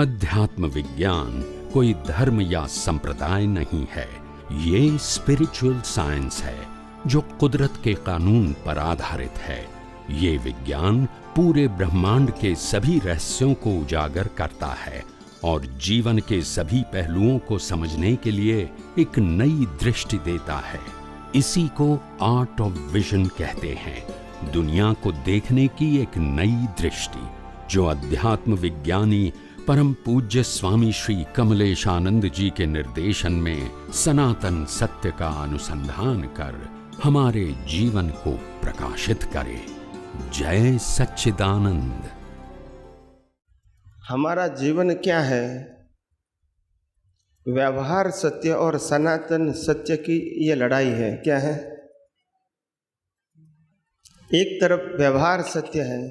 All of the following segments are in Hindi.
अध्यात्म विज्ञान कोई धर्म या संप्रदाय नहीं है, ये स्पिरिचुअल साइंस है जो कुदरत के कानून पर आधारित है। ये विज्ञान पूरे ब्रह्मांड के सभी रहस्यों को उजागर करता है और जीवन के सभी पहलुओं को समझने के लिए एक नई दृष्टि देता है। इसी को आर्ट ऑफ विजन कहते हैं, दुनिया को देखने की एक नई दृष्टि, जो अध्यात्म विज्ञानी परम पूज्य स्वामी श्री कमलेशानंद जी के निर्देशन में सनातन सत्य का अनुसंधान कर हमारे जीवन को प्रकाशित करे। जय सच्चिदानंद। हमारा जीवन क्या है? व्यवहार सत्य और सनातन सत्य की ये लड़ाई है। क्या है? एक तरफ व्यवहार सत्य है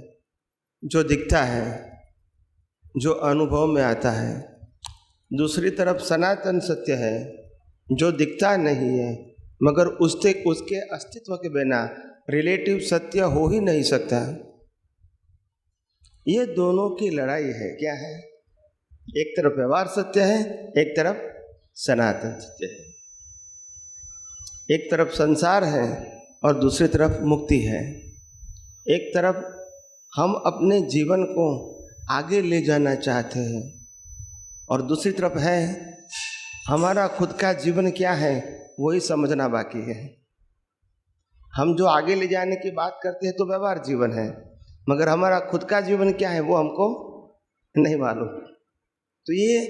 जो दिखता है, जो अनुभव में आता है। दूसरी तरफ सनातन सत्य है जो दिखता नहीं है, मगर उसके अस्तित्व के बिना रिलेटिव सत्य हो ही नहीं सकता। ये दोनों की लड़ाई है। क्या है? एक तरफ व्यवहार सत्य है, एक तरफ सनातन सत्य है। एक तरफ संसार है और दूसरी तरफ मुक्ति है। एक तरफ हम अपने जीवन को आगे ले जाना चाहते हैं और दूसरी तरफ है हमारा खुद का जीवन क्या है, वही समझना बाकी है। हम जो आगे ले जाने की बात करते हैं तो व्यवहार जीवन है, मगर हमारा खुद का जीवन क्या है वो हमको नहीं मालूम। तो ये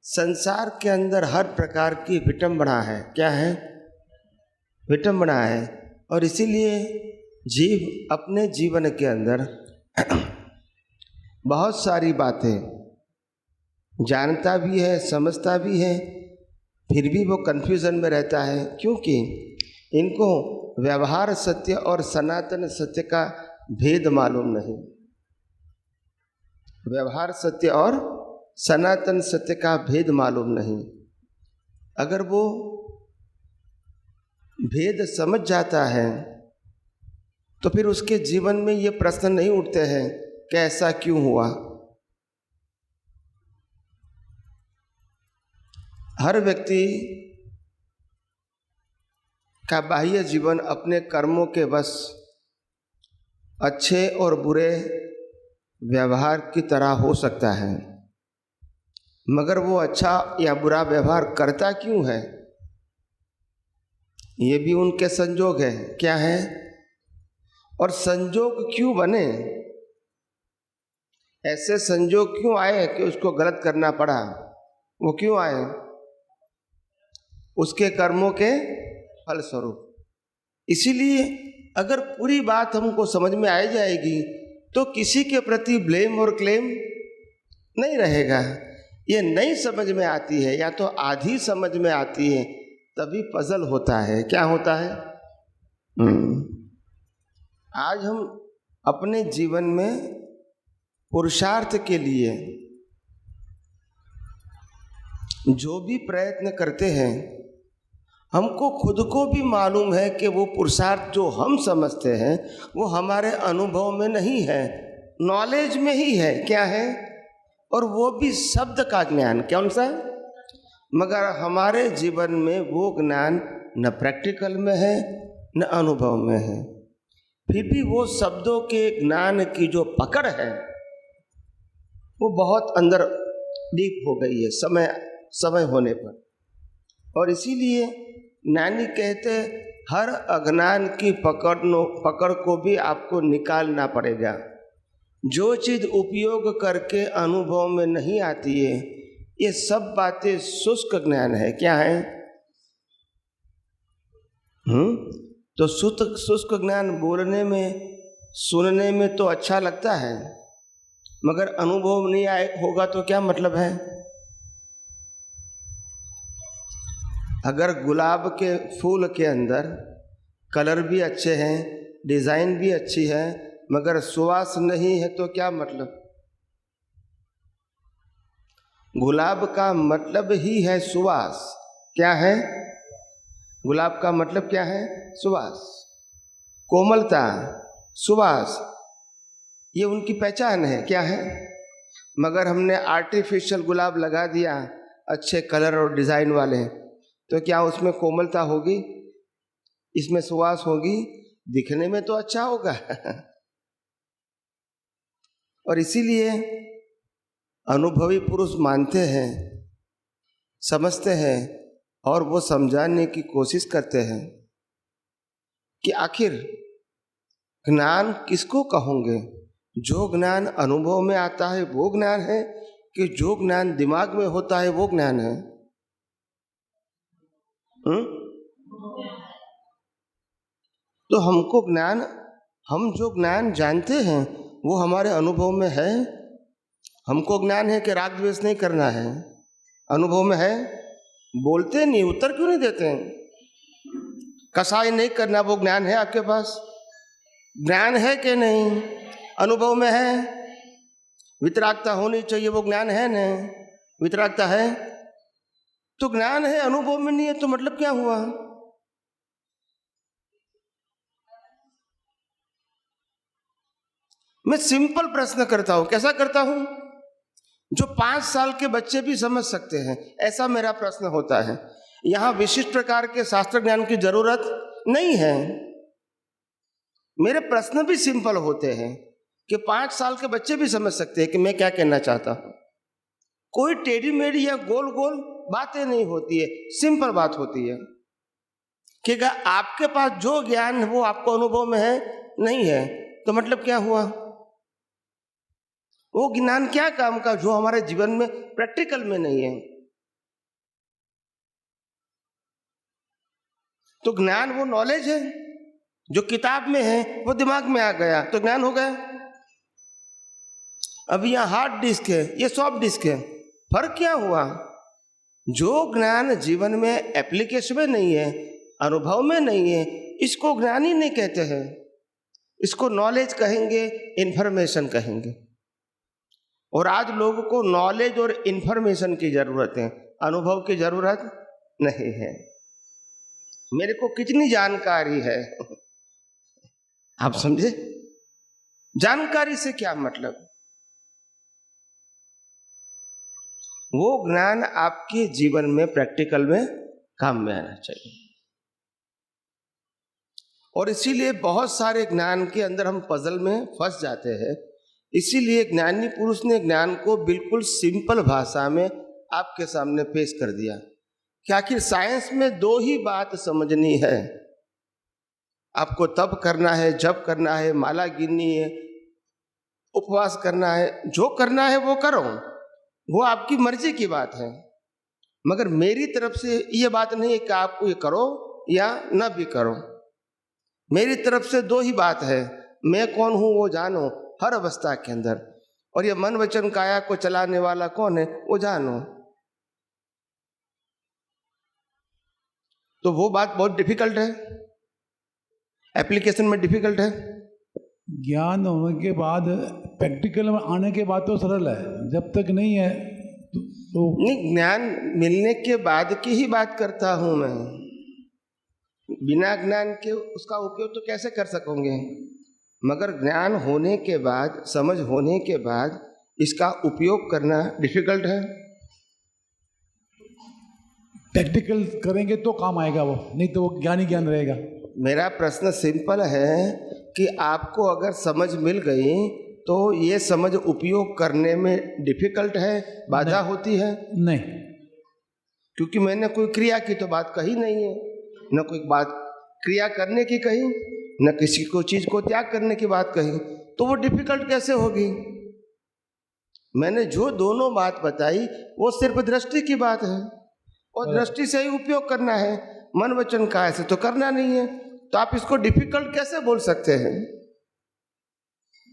संसार के अंदर हर प्रकार की विटंबना है। क्या है? विटंबना है। और इसीलिए जीव अपने जीवन के अंदर बहुत सारी बातें जानता भी है, समझता भी है, फिर भी वो कन्फ्यूज़न में रहता है, क्योंकि इनको व्यवहार सत्य और सनातन सत्य का भेद मालूम नहीं। व्यवहार सत्य और सनातन सत्य का भेद मालूम नहीं। अगर वो भेद समझ जाता है तो फिर उसके जीवन में ये प्रश्न नहीं उठते हैं कि ऐसा क्यों हुआ। हर व्यक्ति का बाह्य जीवन अपने कर्मों के वश अच्छे और बुरे व्यवहार की तरह हो सकता है, मगर वो अच्छा या बुरा व्यवहार करता क्यों है, ये भी उनके संजोग है। क्या है? और संजोग क्यों बने, ऐसे संजोग क्यों आए कि उसको गलत करना पड़ा, वो क्यों आए? उसके कर्मों के फलस्वरूप। इसीलिए अगर पूरी बात हमको समझ में आ जाएगी तो किसी के प्रति ब्लेम और क्लेम नहीं रहेगा। ये नहीं समझ में आती है या तो आधी समझ में आती है, तभी पजल होता है। क्या होता है? आज हम अपने जीवन में पुरुषार्थ के लिए जो भी प्रयत्न करते हैं, हमको खुद को भी मालूम है कि वो पुरुषार्थ जो हम समझते हैं वो हमारे अनुभव में नहीं है, नॉलेज में ही है। क्या है? और वो भी शब्द का ज्ञान। कौन सा? मगर हमारे जीवन में वो ज्ञान न प्रैक्टिकल में है न अनुभव में है। फिर भी वो शब्दों के ज्ञान की जो पकड़ है वो बहुत अंदर डीप हो गई है समय होने पर। और इसीलिए नानी कहते हर अज्ञान की पकड़ को भी आपको निकालना पड़ेगा। जो चीज़ उपयोग करके अनुभव में नहीं आती है, ये सब बातें शुष्क ज्ञान है। क्या है? तो शुष्क ज्ञान बोलने में सुनने में तो अच्छा लगता है, मगर अनुभव नहीं होगा तो क्या मतलब है? अगर गुलाब के फूल के अंदर कलर भी अच्छे हैं, डिज़ाइन भी अच्छी है, मगर सुवास नहीं है तो क्या मतलब? गुलाब का मतलब ही है सुवास। क्या है? गुलाब का मतलब क्या है? सुवास, कोमलता, सुवास, ये उनकी पहचान है। क्या है? मगर हमने आर्टिफिशियल गुलाब लगा दिया अच्छे कलर और डिज़ाइन वाले, तो क्या उसमें कोमलता होगी, इसमें सुवास होगी? दिखने में तो अच्छा होगा। और इसीलिए अनुभवी पुरुष मानते हैं, समझते हैं और वो समझाने की कोशिश करते हैं कि आखिर ज्ञान किसको कहोगे? जो ज्ञान अनुभव में आता है वो ज्ञान है कि जो ज्ञान दिमाग में होता है वो ज्ञान है? तो हमको ज्ञान, हम जो ज्ञान जानते हैं वो हमारे अनुभव में है। हमको ज्ञान है कि राग द्वेष नहीं करना है, अनुभव में है। बोलते नहीं, उत्तर क्यों नहीं देते हैं? कसाई नहीं करना वो ज्ञान है आपके पास? ज्ञान है कि नहीं? अनुभव में है। वितरागता होनी चाहिए, वो ज्ञान है नहीं? वितरागता है तो ज्ञान है, अनुभव में नहीं है, तो मतलब क्या हुआ? मैं सिंपल प्रश्न करता हूं। कैसा करता हूं? जो 5 साल के बच्चे भी समझ सकते हैं, ऐसा मेरा प्रश्न होता है। यहां विशिष्ट प्रकार के शास्त्र ज्ञान की जरूरत नहीं है। मेरे प्रश्न भी सिंपल होते हैं कि 5 साल के बच्चे भी समझ सकते हैं कि मैं क्या कहना चाहता हूं। कोई टेढ़ी मेढ़ी या गोल गोल बातें नहीं होती है, सिंपल बात होती है कि अगर आपके पास जो ज्ञान है वो आपको अनुभव में है, नहीं है, तो मतलब क्या हुआ? वो ज्ञान क्या काम का जो हमारे जीवन में प्रैक्टिकल में नहीं है? तो ज्ञान वो नॉलेज है जो किताब में है, वो दिमाग में आ गया तो ज्ञान हो गया। अब यहाँ हार्ड डिस्क है, ये सॉफ्ट डिस्क है, फर्क क्या हुआ? जो ज्ञान जीवन में एप्लीकेशन में नहीं है, अनुभव में नहीं है, इसको ज्ञान ही नहीं कहते हैं, इसको नॉलेज कहेंगे, इंफॉर्मेशन कहेंगे। और आज लोगों को नॉलेज और इंफॉर्मेशन की जरूरत है, अनुभव की जरूरत नहीं है। मेरे को कितनी जानकारी है, आप समझे? जानकारी से क्या मतलब? वो ज्ञान आपके जीवन में प्रैक्टिकल में काम में आना चाहिए। और इसीलिए बहुत सारे ज्ञान के अंदर हम पजल में फंस जाते हैं। इसीलिए ज्ञानी पुरुष ने ज्ञान को बिल्कुल सिंपल भाषा में आपके सामने पेश कर दिया कि आखिर साइंस में 2 ही बात समझनी है। आपको तप करना है, जप करना है, माला गिननी है, उपवास करना है, जो करना है वो करो, वो आपकी मर्जी की बात है। मगर मेरी तरफ से ये बात नहीं है कि आपको ये करो या न भी करो। मेरी तरफ से 2 ही बात है, मैं कौन हूं वो जानो हर अवस्था के अंदर, और ये मन वचन काया को चलाने वाला कौन है वो जानो। तो वो बात बहुत डिफिकल्ट है, एप्लीकेशन में डिफिकल्ट है। ज्ञान होने के बाद, प्रैक्टिकल में आने के बाद तो सरल है, जब तक नहीं है तो नहीं, ज्ञान मिलने के बाद की ही बात करता हूं मैं। बिना ज्ञान के उसका उपयोग तो कैसे कर सकोगे? मगर ज्ञान होने के बाद, समझ होने के बाद इसका उपयोग करना डिफिकल्ट है। प्रैक्टिकल करेंगे तो काम आएगा वो, नहीं तो वो ज्ञान ही ज्ञान रहेगा। मेरा प्रश्न सिंपल है कि आपको अगर समझ मिल गई तो ये समझ उपयोग करने में डिफिकल्ट है, बाधा होती है? नहीं, क्योंकि मैंने कोई क्रिया की तो बात कही नहीं है, न कोई बात क्रिया करने की कही, न किसी को चीज को त्याग करने की बात कही, तो वो डिफिकल्ट कैसे होगी? मैंने जो दोनों बात बताई वो सिर्फ दृष्टि की बात है, और दृष्टि से ही उपयोग करना है, मन वचन काया से तो करना नहीं है। तो आप इसको डिफिकल्ट कैसे बोल सकते हैं?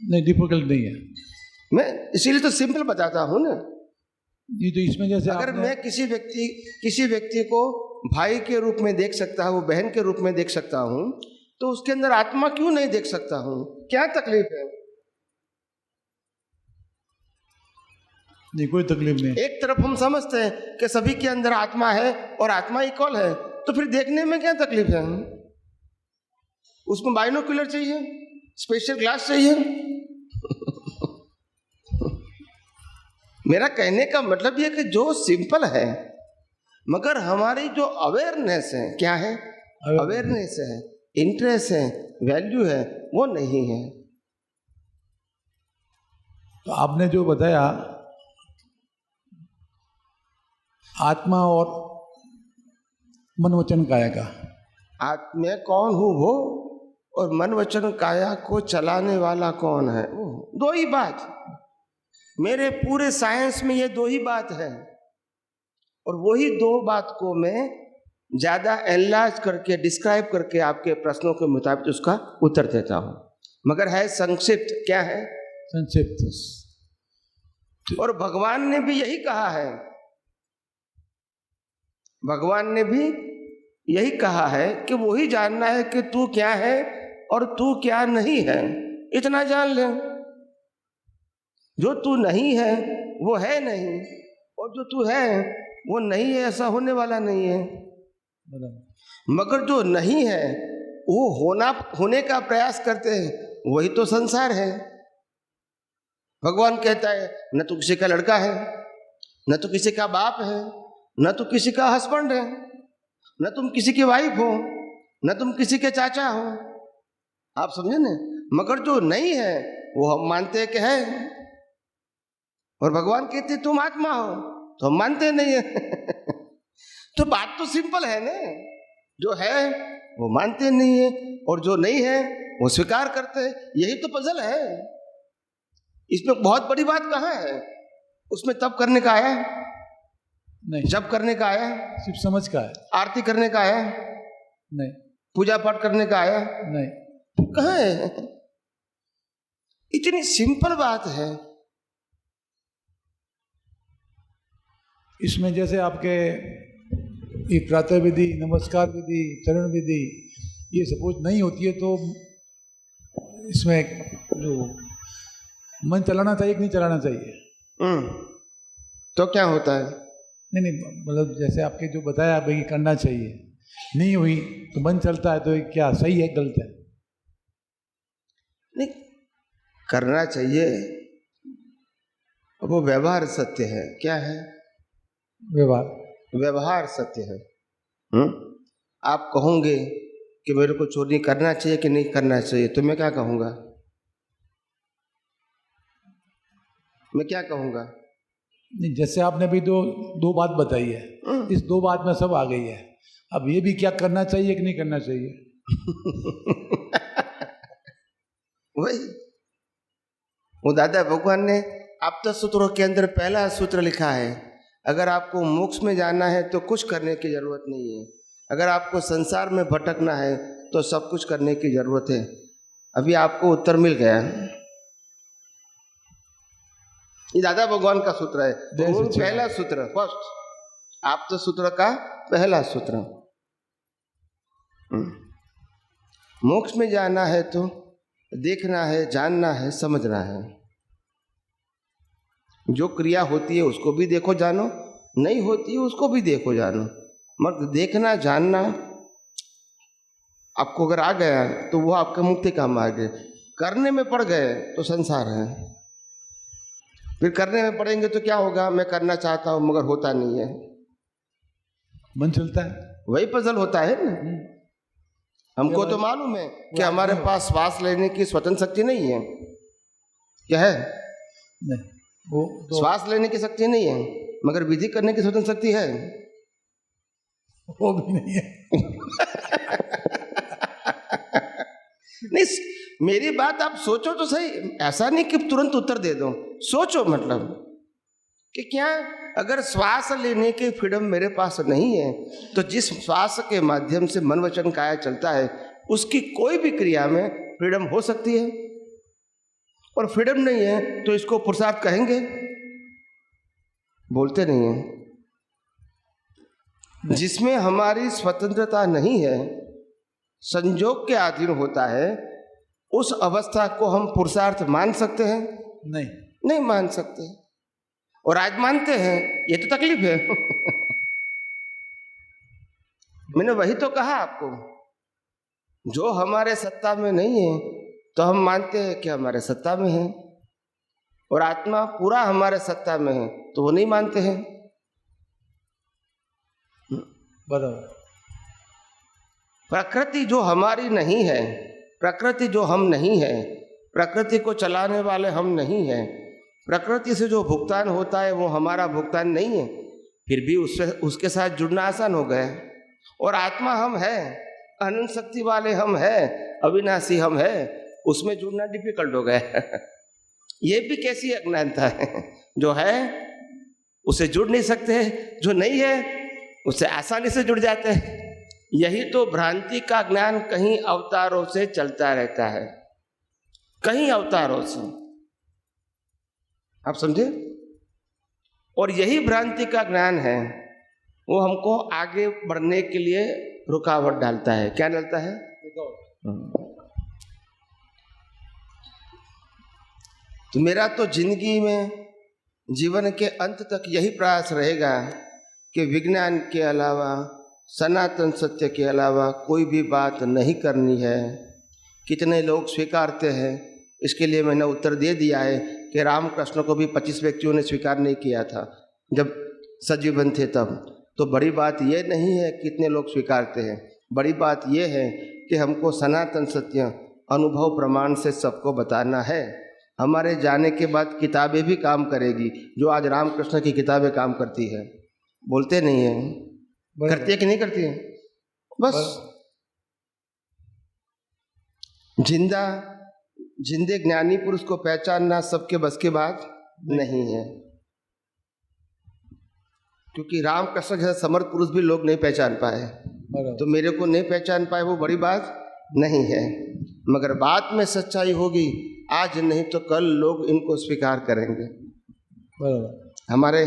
नहीं डिफिकल्ट नहीं है। मैं इसीलिए तो सिंपल बताता हूं ना। ये तो इसमें जैसे अगर मैं किसी व्यक्ति को भाई के रूप में देख सकता हूँ, बहन के रूप में देख सकता हूँ, तो उसके अंदर आत्मा क्यों नहीं देख सकता हूँ? क्या तकलीफ है? नहीं, कोई तकलीफ नहीं। एक तरफ हम समझते हैं कि सभी के अंदर आत्मा है और आत्मा इक्वल है, तो फिर देखने में क्या तकलीफ है? उसमें बाइनोक्यूलर चाहिए, स्पेशल ग्लास चाहिए। मेरा कहने का मतलब ये कि जो सिंपल है, मगर हमारी जो अवेयरनेस है, क्या है, अवेयरनेस है, इंटरेस्ट है, वैल्यू है, वो नहीं है। तो आपने जो बताया आत्मा और मन वचन काया का, मैं कौन हूँ वो, और मन वचन काया को चलाने वाला कौन है, वो दो ही बात। मेरे पूरे साइंस में ये दो ही बात है, और वही दो बात को मैं ज़्यादा एनलार्ज करके डिस्क्राइब करके आपके प्रश्नों के मुताबिक उसका उत्तर देता हूँ, मगर है संक्षिप्त। क्या है? संक्षिप्त। और भगवान ने भी यही कहा है, भगवान ने भी यही कहा है कि वही जानना है कि तू क्या है और तू क्या नहीं है, इतना जान ले। जो तू नहीं है वो है नहीं, और जो तू है वो नहीं है, ऐसा होने वाला नहीं है। मगर जो नहीं है वो होने का प्रयास करते हैं, वही तो संसार है। भगवान कहता है न तो किसी का लड़का है, न तो किसी का बाप है, न तो किसी का हस्बैंड है, न तुम किसी की वाइफ हो, न तुम किसी के चाचा हो। आप समझे ना? मगर जो नहीं है वो हम मानते हैं कि है, और भगवान कहते तुम आत्मा हो, तो हम मानते नहीं है। तो बात तो सिंपल है ना, जो है वो मानते नहीं है और जो नहीं है वो स्वीकार करते हैं। यही तो पजल है। इसमें बहुत बड़ी बात कहाँ है? उसमें तप करने का आया नहीं, जप करने का आया, सिर्फ समझ का है। आरती करने का आया नहीं, पूजा पाठ करने का आया नहीं, कहाँ है? इतनी सिंपल बात है। इसमें जैसे आपके ये प्रातः विधि, नमस्कार विधि, चरण विधि, ये सपोज नहीं होती है तो इसमें जो मन चलाना चाहिए कि नहीं चलाना चाहिए? तो क्या होता है? नहीं, मतलब जैसे आपके जो बताया भाई करना चाहिए, नहीं हुई तो मन चलता है, तो ये क्या सही है गलत है? नहीं, करना चाहिए, वो व्यवहार सत्य है। क्या है? व्यवहार सत्य है। आप कहोगे कि मेरे को चोरी करना चाहिए कि नहीं करना चाहिए, तो मैं क्या कहूँगा? मैं क्या कहूँगा? नहीं, जैसे आपने भी दो बात बताई है, इस दो बात में सब आ गई है। अब ये भी क्या करना चाहिए कि नहीं करना चाहिए? वही वो दादा भगवान ने आप सूत्रों के अंदर पहला सूत्र लिखा है, अगर आपको मोक्ष में जाना है तो कुछ करने की जरूरत नहीं है, अगर आपको संसार में भटकना है तो सब कुछ करने की जरूरत है। अभी आपको उत्तर मिल गया। ये दादा भगवान का सूत्र है, पहला सूत्र, फर्स्ट आप सूत्र का पहला सूत्र। मोक्ष में जाना है तो देखना है, जानना है, समझना है। जो क्रिया होती है उसको भी देखो जानो, नहीं होती है उसको भी देखो जानो। मगर देखना जानना आपको अगर आ गया तो वो आपका मुक्ति का मार्ग है। करने में पड़ गए तो संसार है। फिर करने में पड़ेंगे तो क्या होगा? मैं करना चाहता हूं मगर होता नहीं है, मन चलता है, वही पजल होता है ना। हमको तो मालूम है कि हमारे पास श्वास लेने की स्वतंत्र शक्ति नहीं है। क्या है? नहीं, वो श्वास लेने की शक्ति नहीं है, मगर विधि करने की स्वतंत्र शक्ति है। वो भी नहीं है। नहीं, मेरी बात आप सोचो तो सही। ऐसा नहीं कि तुरंत उत्तर दे दो, सोचो। मतलब कि क्या अगर श्वास लेने की फ्रीडम मेरे पास नहीं है तो जिस श्वास के माध्यम से मन वचन काया चलता है उसकी कोई भी क्रिया में फ्रीडम हो सकती है, और फ्रीडम नहीं है तो इसको पुरुषार्थ कहेंगे? बोलते नहीं है। जिसमें हमारी स्वतंत्रता नहीं है, संजोग के अधीन होता है, उस अवस्था को हम पुरुषार्थ मान सकते हैं? नहीं, नहीं मान सकते। और आज मानते हैं, ये तो तकलीफ है। मैंने वही तो कहा आपको, जो हमारे सत्ता में नहीं है तो हम मानते हैं कि हमारे सत्ता में है। और आत्मा पूरा हमारे सत्ता में है, तो वो नहीं मानते हैं। बराबर। प्रकृति जो हमारी नहीं है, प्रकृति जो हम नहीं है, प्रकृति को चलाने वाले हम नहीं हैं, प्रकृति से जो भुगतान होता है वो हमारा भुगतान नहीं है, फिर भी उसके साथ जुड़ना आसान हो गया। और आत्मा हम है, अनंत शक्ति वाले हम है, अविनाशी हम है, उसमें जुड़ना डिफिकल्ट हो गया। ये भी कैसी अज्ञानता है, जो है उसे जुड़ नहीं सकते, जो नहीं है उससे आसानी से जुड़ जाते हैं। यही तो भ्रांति का ज्ञान कहीं अवतारों से चलता रहता है, कहीं अवतारों से, आप समझे। और यही भ्रांति का ज्ञान है, वो हमको आगे बढ़ने के लिए रुकावट डालता है। क्या डालता है? तो मेरा तो जिंदगी में, जीवन के अंत तक यही प्रयास रहेगा कि विज्ञान के अलावा, सनातन सत्य के अलावा कोई भी बात नहीं करनी है। कितने लोग स्वीकारते हैं, इसके लिए मैंने उत्तर दे दिया है कि रामकृष्ण को भी 25 व्यक्तियों ने स्वीकार नहीं किया था जब सजीवन थे तब। तो बड़ी बात यह नहीं है कितने लोग स्वीकारते हैं, बड़ी बात यह है कि हमको सनातन सत्य अनुभव प्रमाण से सबको बताना है। हमारे जाने के बाद किताबें भी काम करेगी, जो आज रामकृष्ण की किताबें काम करती है। बोलते नहीं है, करती है कि नहीं करती है? बस जिंदे ज्ञानी पुरुष को पहचानना सबके बस की बात नहीं है, क्योंकि रामकृष्ण जैसा समर्थ पुरुष भी लोग नहीं पहचान पाए, तो मेरे को नहीं पहचान पाए वो बड़ी बात नहीं है। मगर बात में सच्चाई होगी, आज नहीं तो कल लोग इनको स्वीकार करेंगे। हमारे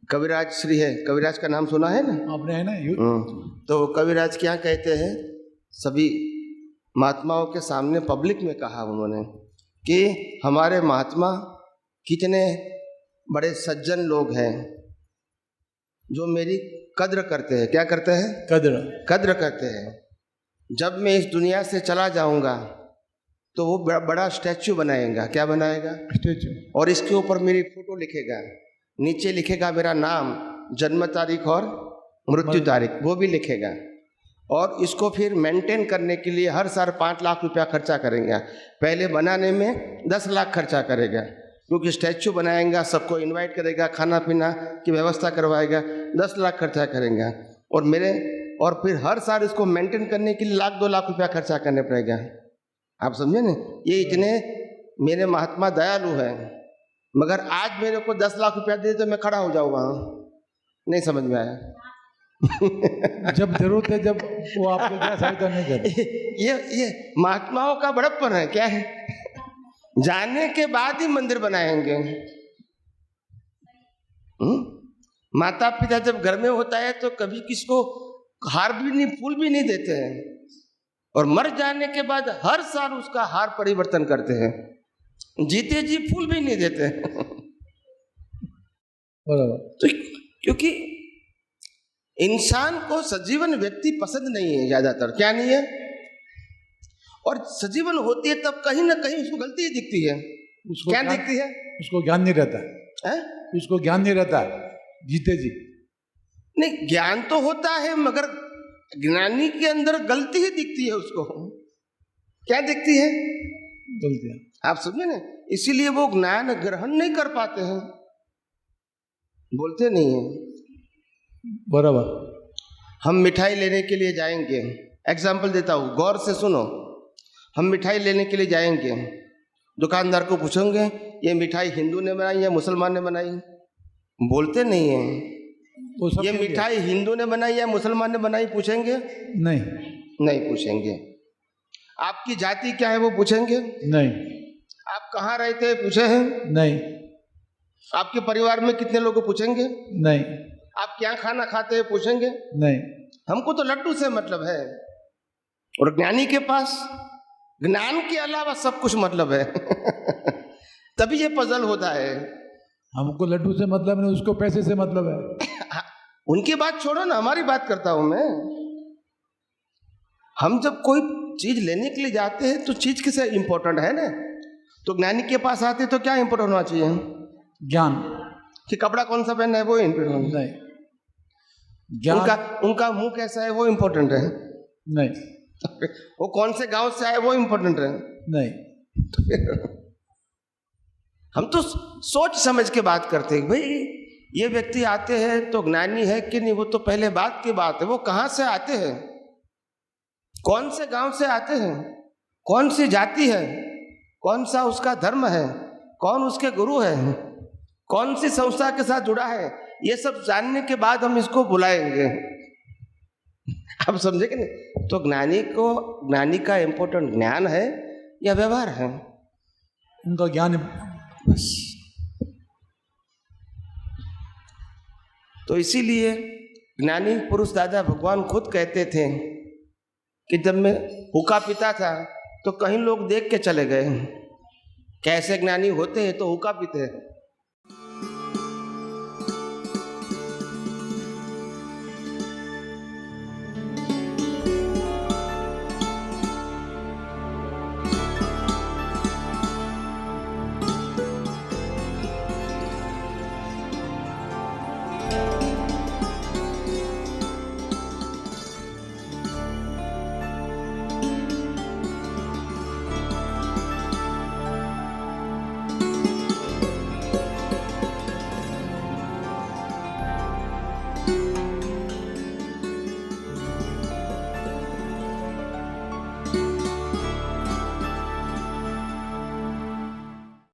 कविराज श्री है, कविराज का नाम सुना है ना आपने? है ना। तो कविराज क्या कहते हैं, सभी महात्माओं के सामने पब्लिक में कहा उन्होंने कि हमारे महात्मा कितने बड़े सज्जन लोग हैं जो मेरी कद्र करते हैं। क्या करते हैं? कद्र करते हैं। जब मैं इस दुनिया से चला जाऊंगा तो वो बड़ा स्टैचू बनाएगा। क्या बनाएगा? स्टैचू। और इसके ऊपर मेरी फोटो लिखेगा, नीचे लिखेगा मेरा नाम, जन्म तारीख और मृत्यु तारीख, वो भी लिखेगा। और इसको फिर मेंटेन करने के लिए हर साल 5 लाख रुपया खर्चा करेंगे। पहले बनाने में 10 लाख खर्चा करेगा, क्योंकि स्टैचू बनाएगा, सबको इनवाइट करेगा, खाना पीना की व्यवस्था करवाएगा, 10 लाख खर्चा करेंगे। और फिर हर साल इसको मेंटेन करने के लिए 1-2 लाख रुपया खर्चा करने पड़ेगा। आप समझे ना, ये इतने मेरे महात्मा दयालु हैं। मगर आज मेरे को 10 लाख रुपया दे तो मैं खड़ा हो जाऊँ वहाँ। नहीं समझ में आया? जब जरूरत है, जब वो आपको क्या सहायता नहीं करते। ये महात्माओं का बड़प्पन है। क्या है? जाने के बाद ही मंदिर बनाएंगे। माता पिता जब घर में होता है तो कभी किसको हार भी नहीं, फूल भी नहीं देते हैं, और मर जाने के बाद हर साल उसका हार परिवर्तन करते हैं। जीते जी फूल भी नहीं देते। तो क्योंकि इंसान को सजीवन व्यक्ति पसंद नहीं है ज्यादातर। क्या नहीं है? और सजीवन होती है तब कहीं ना कहीं उसको गलती ही दिखती है। उसको क्या दिखती है? उसको ज्ञान नहीं रहता है? उसको ज्ञान नहीं रहता जीते जी। नहीं, ज्ञान तो होता है, मगर ज्ञानी के अंदर गलती ही दिखती है उसको। क्या दिखती है? गलतियां। आप समझे ना, इसीलिए वो ज्ञान ग्रहण नहीं कर पाते हैं, बोलते नहीं है। बराबर। हम मिठाई लेने के लिए जाएंगे, एग्जाम्पल देता हूँ, गौर से सुनो। हम मिठाई लेने के लिए जाएंगे, दुकानदार को पूछेंगे ये मिठाई हिंदू ने बनाई या मुसलमान ने बनाई? बोलते नहीं है। ये मिठाई हिंदू ने बनाई या मुसलमान ने बनाई पूछेंगे? नहीं पूछेंगे। आपकी जाति क्या है वो पूछेंगे? नहीं। आप कहाँ रहते हैं पूछे हैं? नहीं। आपके परिवार में कितने लोग पूछेंगे? नहीं। आप क्या खाना खाते हैं पूछेंगे? नहीं। हमको तो लड्डू से मतलब है, और ज्ञानी के पास ज्ञान के अलावा सब कुछ मतलब है। तभी ये पजल होता है। हमको लड्डू से मतलब नहीं, उसको पैसे से मतलब है। उनकी बात छोड़ो ना, हमारी बात करता हूं मैं। हम जब कोई चीज लेने के लिए जाते हैं तो चीज किसे इंपॉर्टेंट है ना, तो ज्ञानी के पास आते तो क्या इंपोर्टेंट होना चाहिए? ज्ञान। कि कपड़ा कौन सा पहनना है वो इंपोर्टेंट होना नहीं, ज्ञान। उनका मुंह कैसा है वो इंपोर्टेंट है? नहीं। वो कौन से गांव से आए वो इंपोर्टेंट है? नहीं। हम तो सोच समझ के बात करते हैं भाई ये व्यक्ति आते हैं तो ज्ञानी है कि नहीं, वो तो पहले बात की बात है। वो कहाँ से आते हैं, कौन से गांव से आते हैं, कौन सी जाति है, कौन सा उसका धर्म है, कौन उसके गुरु है, कौन सी संस्था के साथ जुड़ा है, ये सब जानने के बाद हम इसको बुलाएंगे। आप समझे कि नहीं? तो ज्ञानी का इंपॉर्टेंट ज्ञान है या व्यवहार है? उनका ज्ञान। तो इसीलिए ज्ञानी पुरुष दादा भगवान खुद कहते थे कि जब मैं हुक्का पीता था तो कहीं लोग देख के चले गए, कैसे ज्ञानी होते हैं तो हुक्का पीते हैं।